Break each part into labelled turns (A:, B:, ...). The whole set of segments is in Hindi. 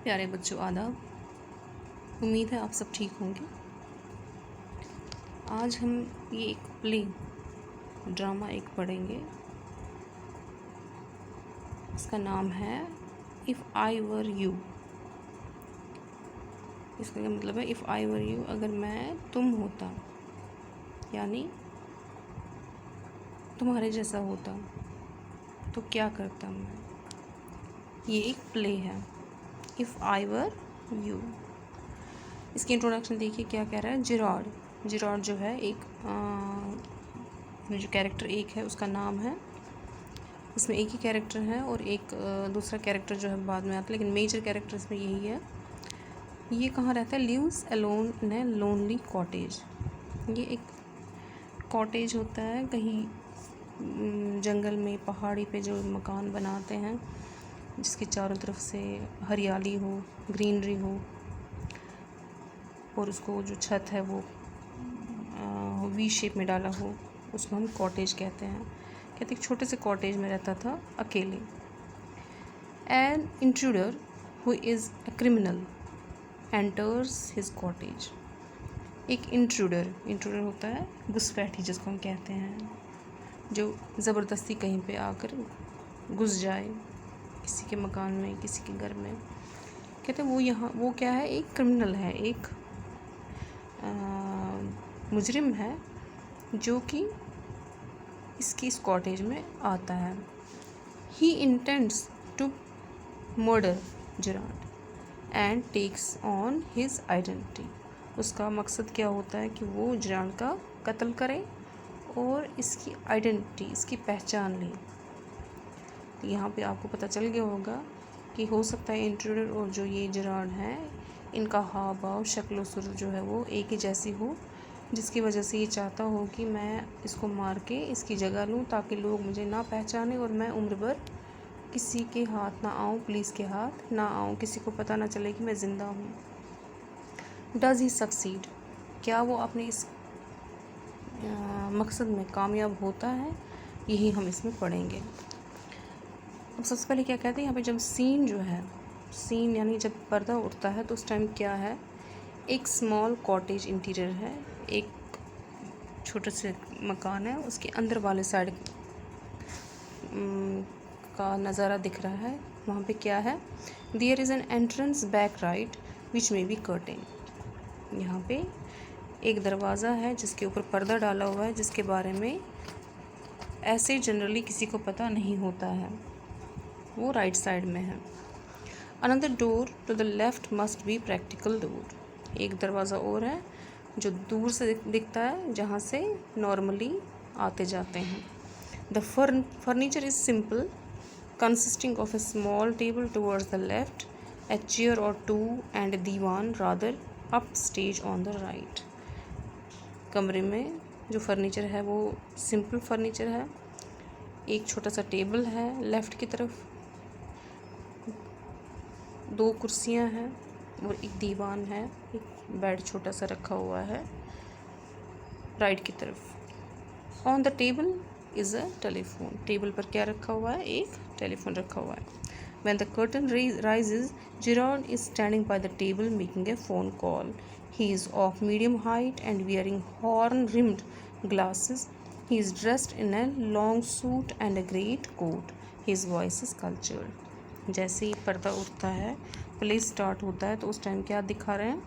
A: प्यारे बच्चों आदाब। उम्मीद है आप सब ठीक होंगे। आज हम ये एक प्ले ड्रामा एक पढ़ेंगे। इसका नाम है इफ़ आई वर यू। इसका क्या मतलब है? इफ़ आई वर यू, अगर मैं तुम होता, यानी तुम्हारे जैसा होता तो क्या करता मैं। ये एक प्ले है, इफ़ आई वर यू। इसकी इंट्रोडक्शन देखिए क्या कह रहा है। जिरार्ड जो है एक जो कैरेक्टर एक है उसका नाम है। इसमें एक ही कैरेक्टर है और एक दूसरा कैरेक्टर जो है बाद में आता है, लेकिन मेजर कैरेक्टर इसमें यही है। ये कहाँ रहता है? Lives alone in a lonely cottage. ये एक कॉटेज होता है कहीं जंगल में, पहाड़ी पे जो मकान बनाते हैं जिसके चारों तरफ से हरियाली हो, ग्रीनरी हो, और उसको जो छत है वो वी शेप में डाला हो, उसको हम कॉटेज कहते हैं। कहते एक छोटे से कॉटेज में रहता था अकेले। An intruder who is a criminal enters his cottage. एक इंट्रूडर होता है घुसपैठी, जिसको हम कहते हैं, जो ज़बरदस्ती कहीं पे आकर घुस जाए किसी के मकान में, किसी के घर में। कहते वो क्या है? एक क्रिमिनल है, एक मुजरिम है जो कि इस कॉटेज में आता है। He intends to murder Girard and takes on his identity. उसका मकसद क्या होता है कि वो जिराड का कत्ल करे और इसकी आइडेंटिटी, इसकी पहचान ले। यहाँ पे आपको पता चल गया होगा कि हो सकता है इंट्रूडर और जो ये जिराड है, इनका हाव भाव, शक्ल सूरत जो है वो एक ही जैसी हो, जिसकी वजह से ये चाहता हो कि मैं इसको मार के इसकी जगह लूँ ताकि लोग मुझे ना पहचाने और मैं उम्र भर किसी के हाथ ना आऊँ, पुलिस के हाथ ना आऊँ, किसी को पता ना चले कि मैं ज़िंदा हूँ। Does he succeed? क्या वो अपने इस मकसद में कामयाब होता है? यही हम इसमें पढ़ेंगे। अब सबसे पहले क्या कहते हैं यहाँ पे, जब सीन यानी जब पर्दा उठता है तो उस टाइम क्या है? एक स्मॉल कॉटेज इंटीरियर है, एक छोटे से मकान है, उसके अंदर वाले साइड का नज़ारा दिख रहा है। वहाँ पे क्या है? There is an entrance back right which may be curtain. यहाँ पे एक दरवाज़ा है जिसके ऊपर पर्दा डाला हुआ है, जिसके बारे में ऐसे जनरली किसी को पता नहीं होता है। वो राइट साइड में है। Another door to the left must be practical door. एक दरवाज़ा और है जो दूर से दिखता है, जहाँ से नॉर्मली आते जाते हैं। The furniture is simple, consisting of a small table towards the left, a chair or two and a divan rather upstage on the right। कमरे में जो फर्नीचर है वो सिंपल फर्नीचर है। एक छोटा सा टेबल है लेफ़्ट की तरफ, दो कुर्सियां हैं और एक दीवान है, एक बेड छोटा सा रखा हुआ है राइट की तरफ। On the table is a telephone. Table पर क्या रखा हुआ है? एक टेलीफोन रखा हुआ है। When the curtain rises, Gerard is standing by the table making a phone call. He is of medium height and wearing horn-rimmed glasses. He is dressed in a long suit and a great coat. His voice is cultured. जैसे ही पर्दा उठता है, प्ले स्टार्ट होता है, तो उस टाइम क्या दिखा रहे हैं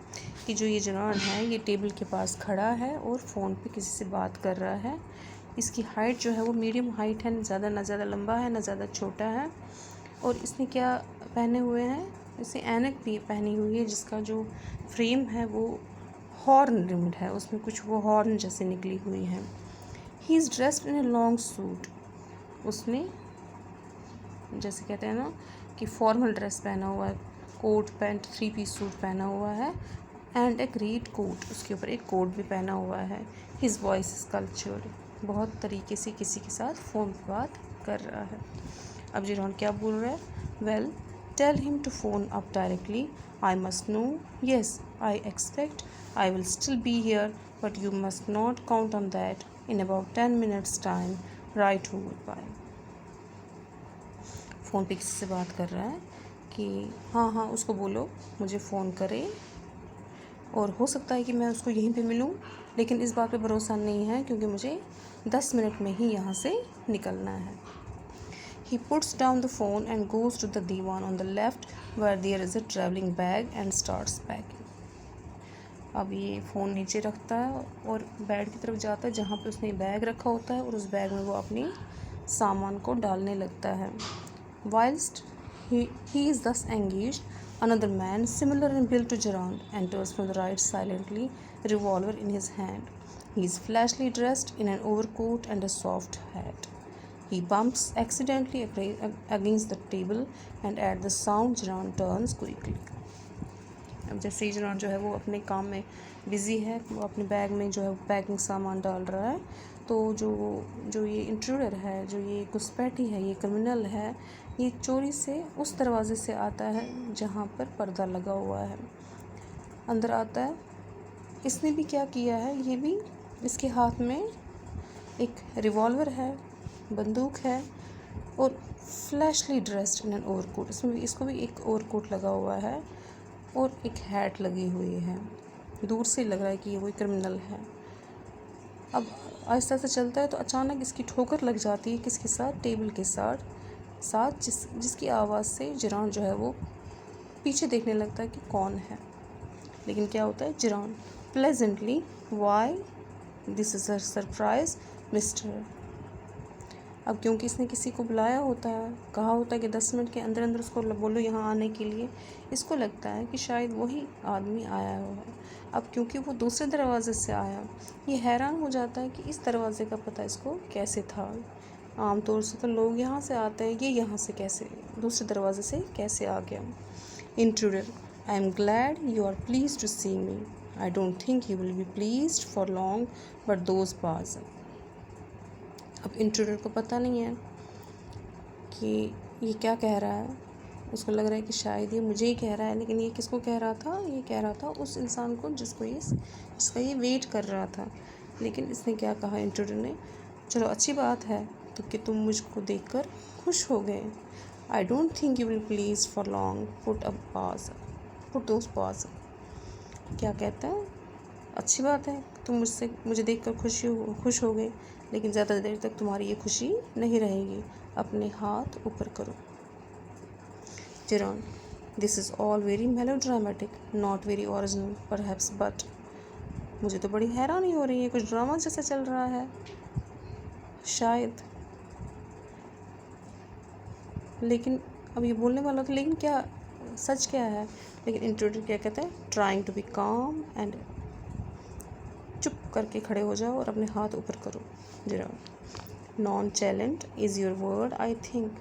A: कि जो ये जनान है ये टेबल के पास खड़ा है और फ़ोन पे किसी से बात कर रहा है। इसकी हाइट जो है वो मीडियम हाइट है, ना ज़्यादा लंबा है ना ज़्यादा छोटा है। और इसने क्या पहने हुए हैं? इसे ऐनक भी पहनी हुई है, जिसका जो फ्रेम है वो हॉर्न रिम्ड है, उसमें कुछ वो हॉर्न जैसे निकली हुई हैं। He is dressed in a long suit. उसने जैसे कहते हैं ना कि फॉर्मल ड्रेस पहना हुआ है, कोट पैंट 3 पीस सूट पहना हुआ है एंड ए ग्रेट कोट, उसके ऊपर एक कोट भी पहना हुआ है। हिज वॉइस इज कल्चर्ड, बहुत तरीके से किसी के साथ फ़ोन पर बात कर रहा है। अब जिरॉन क्या बोल रहा है? Well tell him to phone up directly, I must know, yes I expect I will still be here but you must not count on that, in about 10 minutes time, right ho good bye. Phone पे किसी से बात कर रहा है कि हाँ हाँ उसको बोलो मुझे फ़ोन करे, और हो सकता है कि मैं उसको यहीं पे मिलूँ, लेकिन इस बात पे भरोसा नहीं है क्योंकि मुझे 10 मिनट में ही यहाँ से निकलना है। He puts down the phone and goes to the divan on the left where there is a traveling bag and starts packing. अब ये फ़ोन नीचे रखता है और बेड की तरफ जाता है जहाँ पे उसने बैग रखा होता है, और उस बैग में वो अपनी सामान को डालने लगता है। Whilst he is thus engaged, another man similar in build to Gerard enters from the right silently, revolver in his hand. He is flashily dressed in an overcoat and a soft hat. He bumps accidentally against the table and at the sound Gerard turns quickly. अब जैसे ही जेरान जो है वो अपने काम में बिज़ी है, वो अपने बैग में जो है पैकिंग सामान डाल रहा है, तो जो ये इंट्रूडर है, जो ये घुसपैठी है, ये क्रिमिनल है, ये चोरी से उस दरवाज़े से आता है जहाँ पर पर्दा लगा हुआ है। अंदर आता है। इसने भी क्या किया है, ये भी इसके हाथ में एक रिवॉल्वर है, बंदूक है, और fleshly dressed in an overcoat. इसको भी एक ओवरकोट लगा हुआ है और एक हैट लगी हुई है। दूर से लग रहा है कि ये वही क्रिमिनल है। अब आहिस्ता आहिस्ता चलता है तो अचानक इसकी ठोकर लग जाती है किसके साथ, टेबल के साथ जिसकी आवाज़ से जेरान जो है वो पीछे देखने लगता है कि कौन है। लेकिन क्या होता है, जेरान pleasantly, why this is a surprise mister. अब क्योंकि इसने किसी को बुलाया होता है, कहा होता है कि 10 मिनट के अंदर अंदर उसको बोलो यहाँ आने के लिए, इसको लगता है कि शायद वही आदमी आया हुआ है। अब क्योंकि वो दूसरे दरवाज़े से आया, ये हैरान हो जाता है कि इस दरवाज़े का पता इसको कैसे था। आमतौर से तो लोग यहाँ से आते हैं, ये यहाँ से कैसे, दूसरे दरवाज़े से कैसे आ गया। Intruder, I am glad you are please to see me. I don't think you will be pleased for long but those bars. अब इंट्रूडर को पता नहीं है कि ये क्या कह रहा है। उसको लग रहा है कि शायद ये मुझे ही कह रहा है, लेकिन ये किसको कह रहा था, ये कह रहा था उस इंसान को जिसका ये वेट कर रहा था। लेकिन इसने क्या कहा इंट्रूडर ने, चलो अच्छी बात है तो कि तुम मुझको देखकर खुश हो गए। I don't think you will please for long put those pass. क्या कहता है, अच्छी बात है तुम मुझे देखकर खुश हो गए, लेकिन ज़्यादा देर तक तुम्हारी ये खुशी नहीं रहेगी। अपने हाथ ऊपर करो। जेरान, this is all very melodramatic, not very original perhaps, but मुझे तो बड़ी हैरानी हो रही है, कुछ ड्रामा जैसा चल रहा है शायद। लेकिन अब ये बोलने वाला तो, लेकिन क्या सच क्या है। लेकिन इंट्रूडर क्या कहता है, ट्राइंग टू बी काम एंड, चुप करके खड़े हो जाओ और अपने हाथ ऊपर करो। जेरान, non challenge is your word I think.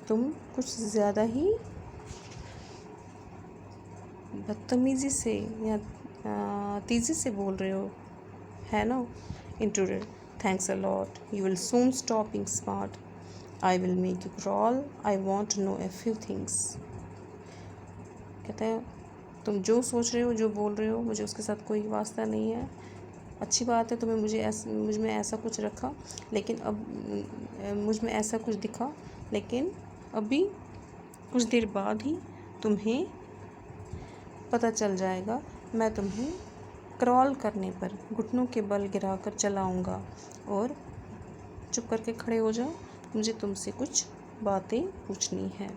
A: तुम कुछ ज़्यादा ही बदतमीज़ी से या तेज़ी से बोल रहे हो, है ना। Intruder, thanks a lot, you will soon stop being smart, I will make you crawl, I want to know a few things. कहते हैं तुम जो सोच रहे हो, जो बोल रहे हो, मुझे उसके साथ कोई वास्ता नहीं है। अच्छी बात है तुम्हें मुझ में ऐसा कुछ रखा, लेकिन अब मुझ में ऐसा कुछ दिखा, लेकिन अभी कुछ देर बाद ही तुम्हें पता चल जाएगा। मैं तुम्हें क्रॉल करने पर घुटनों के बल गिराकर चलाऊंगा, और चुप करके खड़े हो जाओ, मुझे तुमसे कुछ बातें पूछनी है।